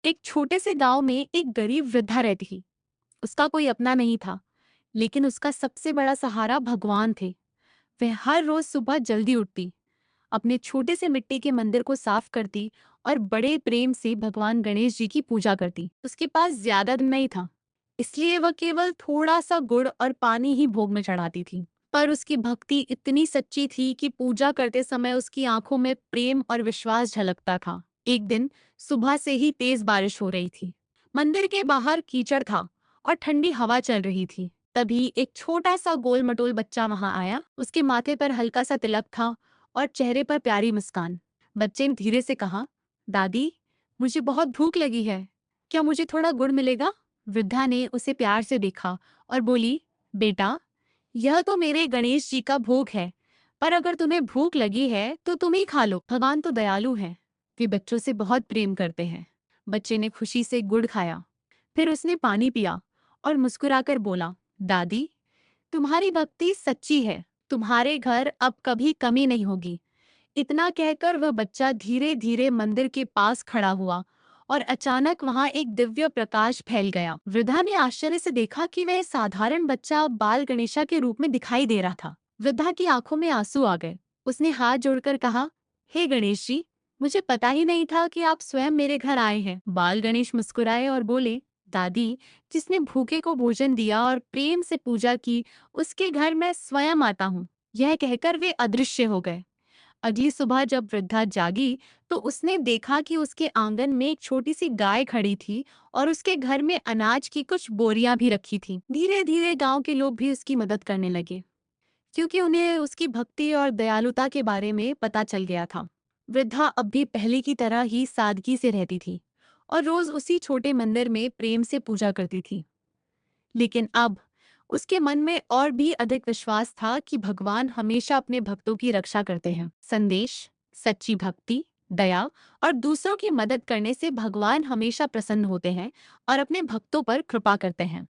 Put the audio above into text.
एक छोटे से गांव में एक गरीब वृद्धा रहती थी। उसका कोई अपना नहीं था, लेकिन उसका सबसे बड़ा सहारा भगवान थे। वह हर रोज सुबह जल्दी उठती, अपने छोटे से मिट्टी के मंदिर को साफ करती और बड़े प्रेम से भगवान गणेश जी की पूजा करती। उसके पास ज्यादा धन नहीं था, इसलिए वह केवल थोड़ा सा गुड़ और पानी ही भोग में चढ़ाती थी। पर उसकी भक्ति इतनी सच्ची थी कि पूजा करते समय उसकी आंखों में प्रेम और विश्वास झलकता था। एक दिन सुबह से ही तेज बारिश हो रही थी। मंदिर के बाहर कीचड़ था और ठंडी हवा चल रही थी। तभी एक छोटा सा गोल मटोल बच्चा वहां आया। उसके माथे पर हल्का सा तिलक था और चेहरे पर प्यारी मुस्कान। बच्चे ने धीरे से कहा, दादी, मुझे बहुत भूख लगी है, क्या मुझे थोड़ा गुड़ मिलेगा? वृद्धा ने उसे प्यार से देखा और बोली, बेटा, यह तो मेरे गणेश जी का भोग है, पर अगर तुम्हें भूख लगी है तो तुम ही खा लो। भगवान तो दयालु हैं, वे बच्चों से बहुत प्रेम करते हैं। बच्चे ने खुशी से गुड़ खाया, फिर उसने पानी पिया और मुस्कुराकर बोला, दादी, तुम्हारी भक्ति सच्ची है, तुम्हारे घर अब कभी कमी नहीं होगी। इतना कहकर वह बच्चा धीरे धीरे मंदिर के पास खड़ा हुआ और अचानक वहां एक दिव्य प्रकाश फैल गया। वृद्धा ने आश्चर्य से देखा कि वह साधारण बच्चा अब बाल गणेशा के रूप में दिखाई दे रहा था। वृद्धा की आंखों में आंसू आ गए। उसने हाथ जोड़कर कहा, हे गणेश जी, मुझे पता ही नहीं था कि आप स्वयं मेरे घर आए हैं। बाल गणेश मुस्कुराए और बोले, दादी, जिसने भूखे को भोजन दिया और प्रेम से पूजा की, उसके घर मैं स्वयं आता हूँ। यह कहकर वे अदृश्य हो गए। अगली सुबह जब वृद्धा जागी तो उसने देखा कि उसके आंगन में एक छोटी सी गाय खड़ी थी और उसके घर में अनाज की कुछ बोरियां भी रखी थीं। धीरे धीरे गांव के लोग भी उसकी मदद करने लगे, क्योंकि उन्हें उसकी भक्ति और दयालुता के बारे में पता चल गया था। वृद्धा अब भी पहले की तरह ही सादगी से रहती थी और रोज उसी छोटे मंदिर में प्रेम से पूजा करती थी। लेकिन अब उसके मन में और भी अधिक विश्वास था कि भगवान हमेशा अपने भक्तों की रक्षा करते हैं। संदेश: सच्ची भक्ति, दया और दूसरों की मदद करने से भगवान हमेशा प्रसन्न होते हैं और अपने भक्तों पर कृपा करते हैं।